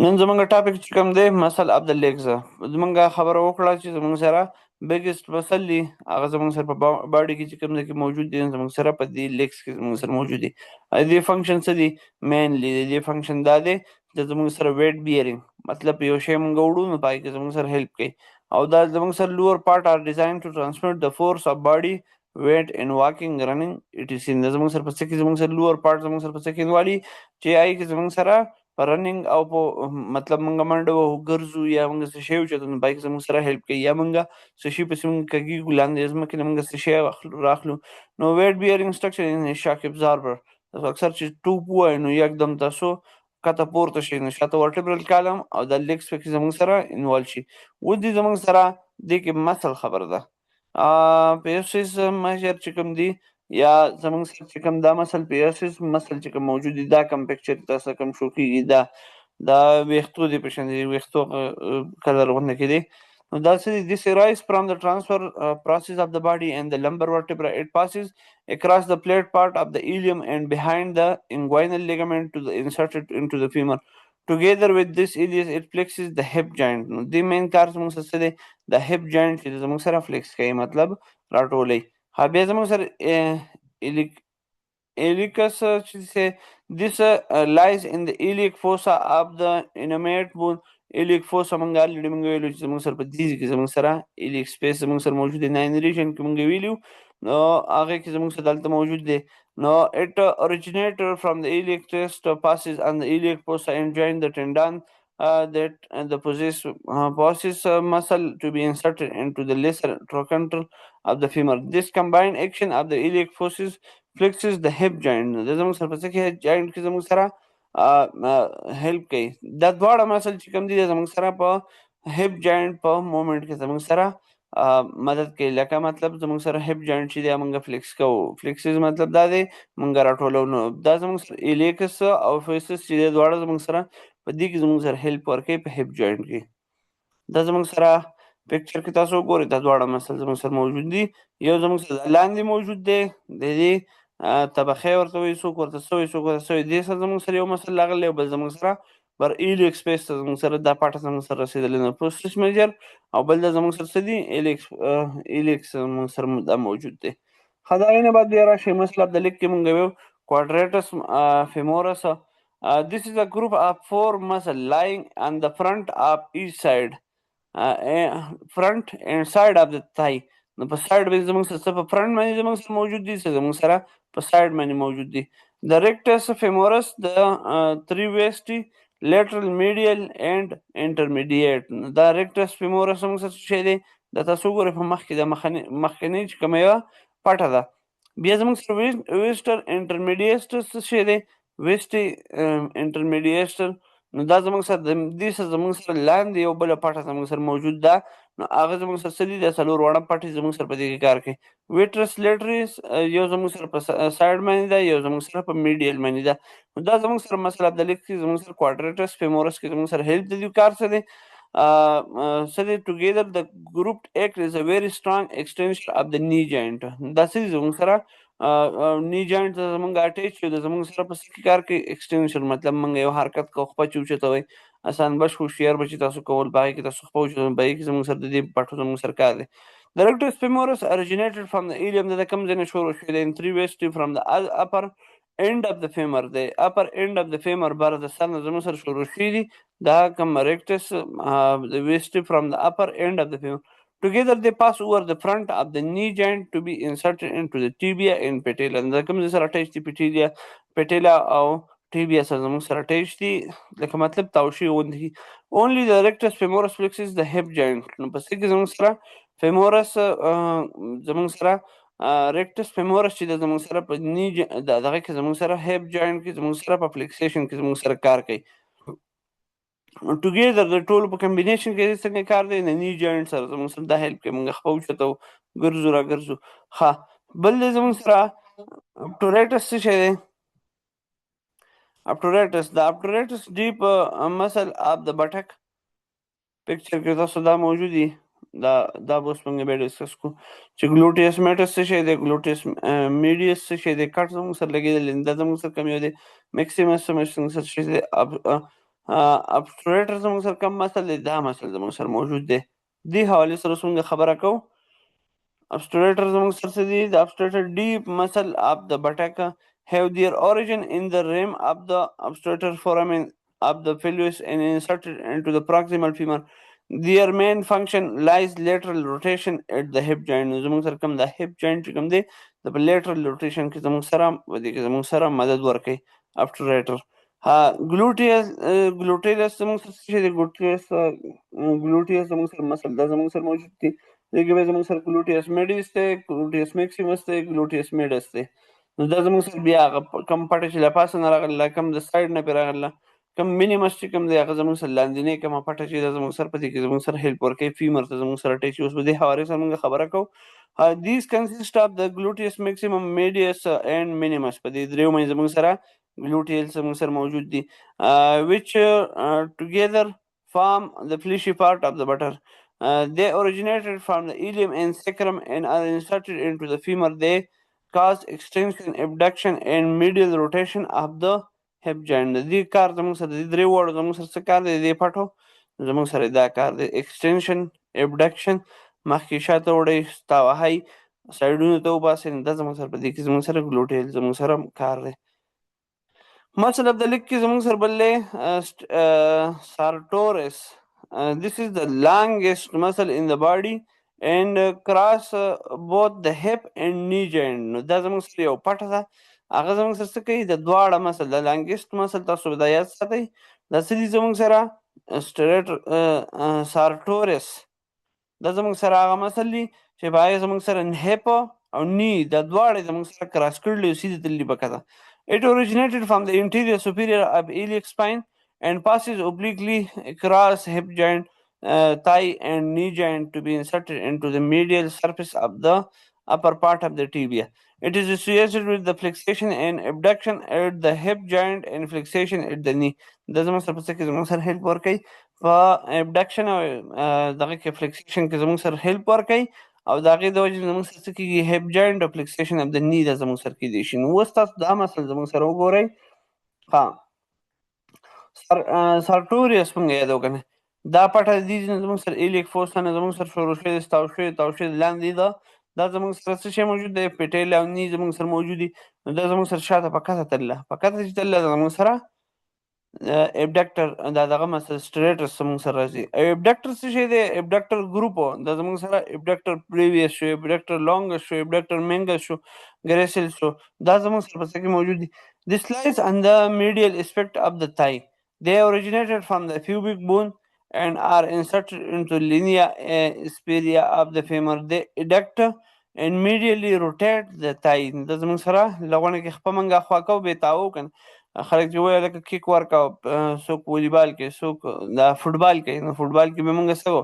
نن زمونږ ټاپک چې کوم دی مسل اف د لیګز زمونږ خبره وکړه چې زمونږ سره بیګست مسل دی هغه زمونږ سره په باډي کې چې کوم دی کې موجود دي زمونږ سره په دې لیګز کې زمونږ سره موجود دي دې فنکشن څه دی مینلی دې فنکشن دا دی چې زمونږ سره ویټ بیرینګ مطلب یو شی مونږ وړو نو پای کې زمونږ سره هیلپ کوي او دا زمونږ سره لوور پارت آر ډیزاین ټو ټرانسمیټ د فورس اف باډي ویټ ان واکینګ رننګ اټ از سین زمونږ سره په څه کې زمونږ سره لوور پارت زمونږ سره په څه کې انوالي چې آی کې زمونږ سره په رننګ او په مطلب مونږ منډه وهو ګرځو یا مونږ څه شی وچتو نو بایک زموږ سره هیلپ کوي یا مونږ څه شي پسې مونږ کږیږو لاندې ځمکې نه مونږ څه شی راخلو نو ویټ بیرینګ سټرکچر ان شاک ابزاربر تاسو اکثر چې ټوپ ووایو نو یکدم تاسو کته پورته شي نو شاته ورټبرل کالم او د لیګز پکې زموږ سره انوالو شي اوس دې زموږ سره دې کې مسل خبره ده پیسز مشر چې کوم دی یا زمونږ سره چې کوم دا مسل پیاسز مسل چې کوم موجود دي دا کم پکچر تاسو کوم شو کېږي دا ویښتو دی په شان دي ویښتو کلر غونډه کې دی نو دا څه دي this arise from the transfer process of the body and the lumbar vertebra it passes across the plate part of the ilium and behind the inguinal ligament to the inserted into the femur together with this ilius it flexes the hip joint نو دې مین کار زموږ سره څه دی د hip joint چې زموږ سره فلیکس کوي مطلب راټولوي بیا زموږ سره Iliacus say this lies in the iliac fossa of the innermost bone iliac fossa مونږ already مونږ ویلو چې زموږ سره په دې کې زموږ سره iliac space زموږ سره موجود دی 9 region کې مونږ ویلو نو هغه کې زموږ سره دلته موجود دی نو it originated from the iliac crest passes on the iliac fossa and join the tendon that the possess muscle to be inserted into the lesser trochanter of the femur. This combined action of the iliac forces flexes the hip joint د زموږ سره په څه کې hip joint کې زموږ سره هیلپ کوي دا دواړه مسل چې کوم دي زموږ سره په hip joint په مومنټ کې زموږ سره مدد کوي لکه مطلب زموږ سره hip joint چې دی موږ فلیکس کوو فلیکسز مطلب دا دی موږ راټولو نو دا زموږ سره ایلیکس او فیسس چې دی دواړه زموږ سره په دې کې زموږ سره هیلپ ورکوي په hip joint کې دا زموږ سره پکچر کې تاسو وګورئ دا دواړه مسل زموږ سره موجود دي یو زموږ سره لاندې موجود دی د دې طبقه ورته وایي څوک ورته څه وایي څوک ورته څه وایي دې سره زموږ سره یو مسل راغلی او بل زموږ سره بر ایلیک سپیس ته زموږ سره دا پاټه زموږ سره رسېدلی نو پوسټس میجر او بل دا زموږ سره څه دي ایلیکس زموږ سره دا موجود دی ښه د هغې نه بعد بیا راشئ مسل اف د لیګ کې مونږ ویو کوادریټس فیمورس this is a group of 4 muscle lying on the front of each side front and side of the thigh نو په سایډ باندې زموږ سره څه په فرنټ باندې زموږ سره موجود دي څه زموږ سره په سایډ باندې موجود دي د ریکټس فیمورس د 3 ویسټي لیټرل میډیل اینډ انټرمیډیټ دا ریکټس فیمورس زموږ سره څه دی دا تاسو وګورئ په مخ کې د مخکنۍ چې کومه یوه پټه ده بیا زموږ سره ویسټر انټرمیډیټ څه شی دی ویسټي انټرمیډیټ نو دا زموږ سره د دې سره زموږ سره لاندې یو بله پټه زموږ سره موجود ده نو هغه زموږ سره څه دي د څلور واړه پټې زموږ سره په دې کې کار کوي ویټرس لیټریس یو زموږ سره په سایډ باندې ده یو زموږ سره په میډیل باندې ده نو دا زموږ سره مسله د لیګ کې زموږ سره کوادریټس فیمورس کې زموږ سره هیلپ د دې کار څه دی څه دی ټوګیدر د ګروپ ایکټ از ا ویری سترانګ ایکسټنشن اف د نی جاینټ دا څه دي زموږ سره نی جاینټ ته زموږ اټیچ شي د زموږ سره په څه کې کار کوي ایکسټنشن مطلب موږ یو حرکت کوو خپه چې اوچتوئ آسان بش هوښیار به چې تاسو کول په هغې کې تاسو خپه اوچتوئ په هغې کې زموږ سره د دې پټو زموږ سره کار دی The rectus femoris originated from the ilium د کوم ځای نه شروع شوی دی in 3 waist from the upper end of the femur the upper end of the femur بر د سر نه زموږ سره شروع شوي دي دا کوم rectus the waist from the upper end of the femur Together they pass over the front of the knee joint to be inserted into the tibia and patella. دا کوم ځای سره اټیچ دي patella او tibia سره زموږ سره اټیچ دي لکه مطلب تاوشي غوندې only the rectus femoris flexes the hip joint نو په څه کې زموږ سره فیمورس زموږ سره ریکټس فیمورس چې د زموږ سره په نی دغه کې زموږ سره هیپ جاینټ کې زموږ سره په فلیکسیشن کې زموږ سره کار کوي ټوګیدر د ټولو په کمبینیشن کې څنګه کار دی د نی جاینټ سره زموږ سره دا هیلپ کوي موږ خپه اوچتو ګرځو را ګرځو ښه بل دی زموږ سره ابټوریټس څه شی دی ابټوریټس د ابټوریټس ډیپ مسل اف د بټک پکچر کې تاسو دا موجود دي دا به اوس موږ بیا ډسکس کوو چې ګلوټیس میټس څه شی دی ګلوټیس میډیس څه شی دی کټ زموږ سره لګېدلی دا زموږ سره کوم یو دی میکسیمس زموږ سره څه شی دی ابسټریټر زموږ سره کوم مسل دی؟ دا مسل زموږ سره موجود دی. دې حوالې سره اوس موږ خبره کوو. Obstructor زموږ سره څه دي؟ The obstructor deep muscle of the buttock have their origin in the rim of the obstructor foramen of the pelvis and inserted into the proximal femur. Their main function lies lateral rotation at the hip joint. زموږ سره کوم د hip joint چې کوم دی د lateral rotation کې زموږ سره ودې کې زموږ سره مدد ورکوي obstructor. ګلوټیلس زموږ سره څه شی دی؟ ګلوټیلس زموږ سره مسل دا زموږ سره موجود دی. دې کې به زموږ سره ګلوټیس میډیس دی، ګلوټیس میکسیمس دی، ګلوټیس میډس دی. نو دا زموږ سره بیا هغه کم پټه چې له پاسه نه راغله، کم د سایډ نه پرې راغله، کم مینیمس چې کوم دی هغه زموږ سره لاندینۍ کومه پټه چې ده زموږ سره په دې کې زموږ سره هیلپ ورکوي فیمر ته زموږ سره ټچ. اوس په دې حوالې سره موږ خبره کوو. These consist of the gluteus maximum, medius and minimus. په دې دریو باندې زموږ سره gluteals زموږ سره موجود دي which together form the fleshy part of the buttock. They originated from the ilium and sacrum and are inserted into the femur. They cause extension, abduction and medial rotation of the hip joint. د دې کار زموږ سره د درې واړو زموږ سره څه کار دی؟ د دې پټو زموږ سره دا کار دی extension, abduction، مخکې شاته وړئ، تاوهی، سایډونو ته وباسئ. دا زموږ سره په دې کې زموږ سره ګلوټیل زموږ سره کار دی. Muscle of the leg کې زموږ سره بل دی sartorius. This is the longest muscle in the body and cross both the hip and knee joint. نو دا زموږ سره یو پټه ده، هغه زموږ سره څه کوي؟ د دواړه مسل، د لانګیسټ مسل تاسو به دا یاد ساتئ. دا څه دي زموږ سره؟ sartorius. دا زموږ سره هغه مسل دي چې په هغې زموږ سره هیپ او نی دا دواړه زموږ سره کراس کړلي او سیده تللي په کته. It originated from the interior superior of iliac spine and passes obliquely across hip joint, thigh and knee joint to be inserted into the medial surface of the upper part of the tibia. It is associated with the flexation and abduction at the hip joint and flexation at the knee. دا زموږ سره په څه کې زموږ سره هیلپ ورکوي؟ په abduction او دغه کې flexation کې زموږ سره هیلپ ورکوي او د هغې د وجې زموږ سره څه کېږي؟ هیپ جاینټ او فلکسیشن اف د ني دا زموږ سره کېدی شي. نو اوس تاسو دا مسل زموږ سره وګورئ. سارټوریس موږ یاد وکړو، دا پټه دي زموږ سره ایلیک فوسا نه زموږ سره شروع شوې ده، تاو شوې لاندې ده. دا زموږ سره څه شی موجود دی؟ پیټیل او ني زموږ سره موجود دي. نو دا زموږ سره شاته په کته تلله، په کته چې تلله زموږ سره ابډکټر دا دغه مسل سټریټس زموږ سره راځي. ابډکټر څه شی دی؟ ابډکټر ګروپ دا زموږ سره ابډکټر پریویس شو، ابډکټر لانګس شو، ابډکټر مینګس شو، ګریسل شو. دا زموږ سره په څه کې موجود دي؟ This lies on the medial aspect of the thigh. They originated from the pubic bone and are inserted into linea aspera of the femur. They adduct and medially rotate the thigh. دا زموږ سره لغونه کې خپه منګه خوا کو به تاو کنه خلک چې وایي لکه کیک ورکاو، څوک والیبال کوي، څوک دا فوټبال کوي. نو فوټبال کې به مونږ څه کوو؟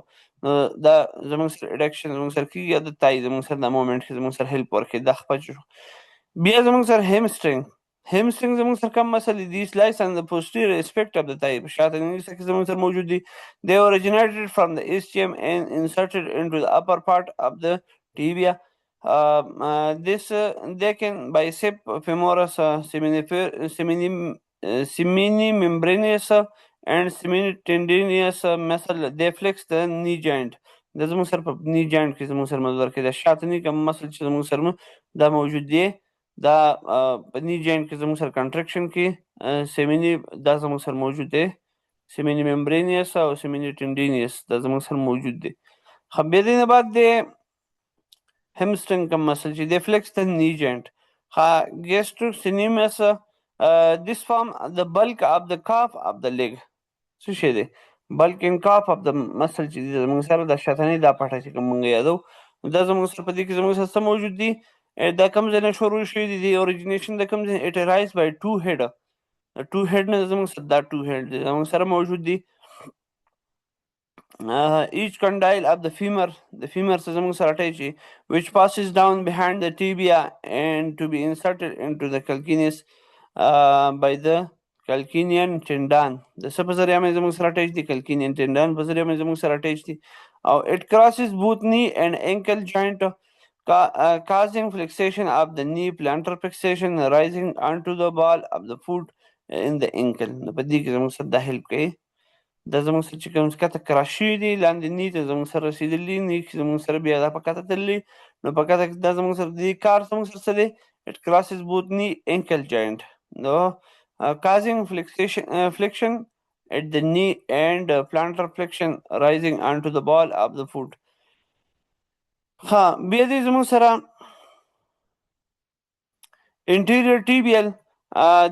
دا زموږ سره اډکشن زموږ سره کېږي، یا د تای زموږ سره دا مومنټ کې زموږ سره هیلپ ورکوي. دا خپه شو. بیا زموږ سره هیمسټرنګ. هیمسټرنګ زموږ سره کوم مسل دي؟ سلایس ان د posterior aspect of the thigh. په شاته نیمه حصه کې زموږ سره موجود دي. They originated from the ischium and inserted into the upper part of the tibia. They can bicep femoris, seminimembranous and seminitendinous muscle. They flex the knee joint. دا زموږ سره په knee joint کې زموږ سره مدد ورکوي. دا شاته نی کوم مسل چې زموږ سره دا موجود دی، دا په knee joint کې زموږ سره کنټرکشن کې سیمینی دا زموږ سره موجود دی، seminimembranous او seminitendinous دا زموږ سره موجود دی. بیا دې نه بعد دی hamstring کوم مسل چې دی flex the knee joint. gastrocnemius. This form the bulk of the calf of the leg. څه شی دی؟ bulk and calf of the muscle چې دی زموږ سره د شاتنۍ دا پټه چې کوم موږ یادو، دا زموږ سره په دې کې زموږ سره څه موجود دي؟ دا کوم ځای نه شروع شوي دي؟ د اوریجینیشن د کوم ځای؟ it arise by two head. two head نه زموږ سره دا two head دی زموږ سره موجود دي. each condyle of the femur څخه زموږ سره attach شي which passes down behind the tibia and to be inserted into the calcaneus by the calcanean tendon. د څه په ذریعه باندې زموږ سره attach دي؟ calcanean tendon په ذریعه باندې زموږ سره attach دي. او it crosses both knee and ankle joint, causing flexation of the knee, plantarflexion, rising onto the ball of the foot in the ankle. نو په دې کې زموږ سره دا هیلپ کوي. دا زموږ سره چې کوم ښکته کراس شوي دي لاندې ني ته زموږ سره رسېدلي ني کې زموږ سره بیا دا په کته تللي. نو په کته کې دا زموږ سره د دې کار زموږ سره څه دی؟ it crosses both knee ankle joint. نو causing flexion at the knee and plantarflexion rising onto the ball of the foot. ها بیا دې زموږ سره anterior tibial.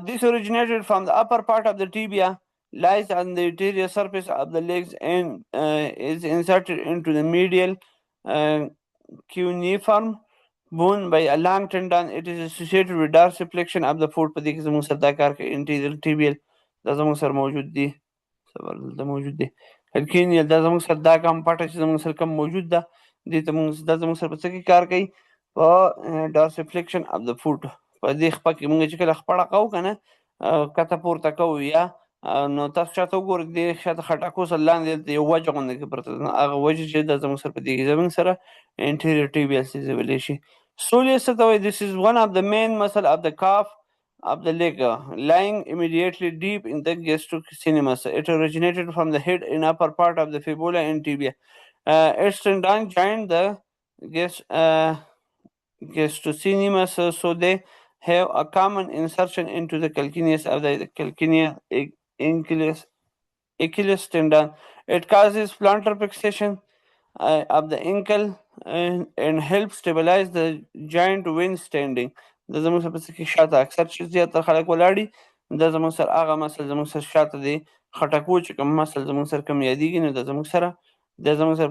This originated from the upper part of the tibia, lies on the anterior surface of the legs and is inserted into the medial cuneiform bone by a long tendon. It is associated with dorsiflexion of the foot. په دې کې زموږ سره دا کار کوي anterior tibial. دا زموږ سره موجود دي. دلته موجود دی calcanean. دا زموږ سره دا کوم پټه چې زموږ سره کوم موجود ده دې ته موږ دا زموږ سره په څه کې کار کوي؟ په dorsiflexion of the foot. په دې خپه کې موږ چې کله خپړه کوو که نه کته پورته کوو یا نو تاسو شاته وګورئ دې شاته خټکو سره لاندې دلته یو وجه غوندې کې پرته ده. هغه وجه چې دا زموږ سره په دې کې زموږ سره anterior tibial څه ویلی شي. soleus څه ته وایي؟ This is one of the main muscle of the calf of the leg, lying immediately deep in the gastrocnemius. It originated from the head in upper part of the fibula and tibia. Its tendon join the gastrocnemius, so they have a common insertion into the calcaneus of the calcanean Achilles tendon. It causes plantar fixation of the ankle and helps stabilize the joint when standing. دا زموږ سره په څه کې شاته اکثر چې زیاتره خلک ولاړي دا زموږ سره هغه مسل زموږ سره شاته دی خټکو چې کوم مسل زموږ سره کوم یادېږي نو دا زموږ سره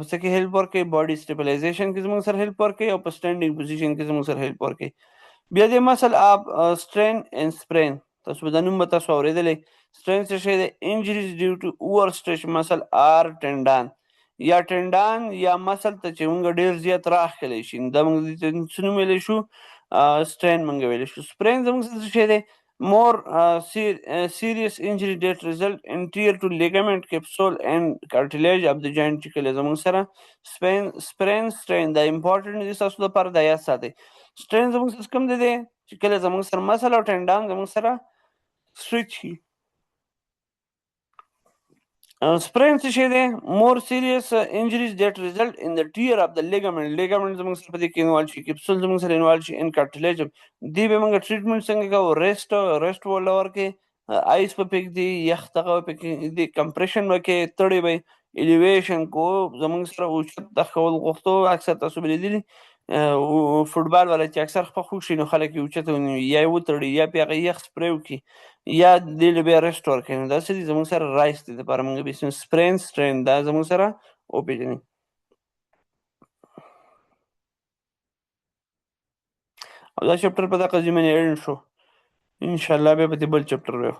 په څه کې هیلپ ورکوي؟ باډي سټیبلایزیشن کې زموږ سره هیلپ ورکوي او په سټینډینګ پوزیشن کې زموږ سره هیلپ ورکوي. بیا د مسل اف سټرین اینډ سپرین. تاسو به دا نوم به تاسو اورېدلی. سټرین څه شی دی؟ انجریز ډیو ټو اوور سټریچ مسل آر ټنډان. یا ټنډان یا مسل ته چې موږ ډېر زیات راښکلی شي دا موږ دې ته څه نوم ویلی شو؟ سټرین موږ ویلی شو. سپرین زموږ څه شی دی؟ more serious injury that result anterior to ligament, capsule and cartilage of the joint چې کله زموږ سره strain دا important دي تاسو لپاره دا یاد ساتئ. strain زموږ سره کوم دی چې کله زموږ سره مسل او ټنډان زموږ سره stretch شي. sprain څه شی دی؟ more serious injuries that result in the tear of the ligament. ligament زموږ سره په دې کې انوالو شي. capsule زموږ سره انوالو شي. in cartilage دې به موږ ټریټمنټ څنګه کوو؟ rest ورله ورکړئ، آیس به پرېږدي، یخ دغه به پرېږدي، کمپریشن به کوې، تړې به یې، الیویشن کو زموږ سره اوچت دغه کول غوښتو. اکثر تاسو به لیدلي فوټبال والا چې اکثر خپه خوږ شي نو خلک یې اوچته ونیوي یا یې وتړي یا پرې هغه یخ سپری وکړي یا دې له بیا رسټ ورکوي. نو دا څه دي زموږ سره رایس دي دپاره موږ بیا سپرین سټرین دا زموږ سره وپېژنئ. او دا چپټر په دغه ضمن اډ شو. انشاءالله بیا به دې بل چپټر وایو.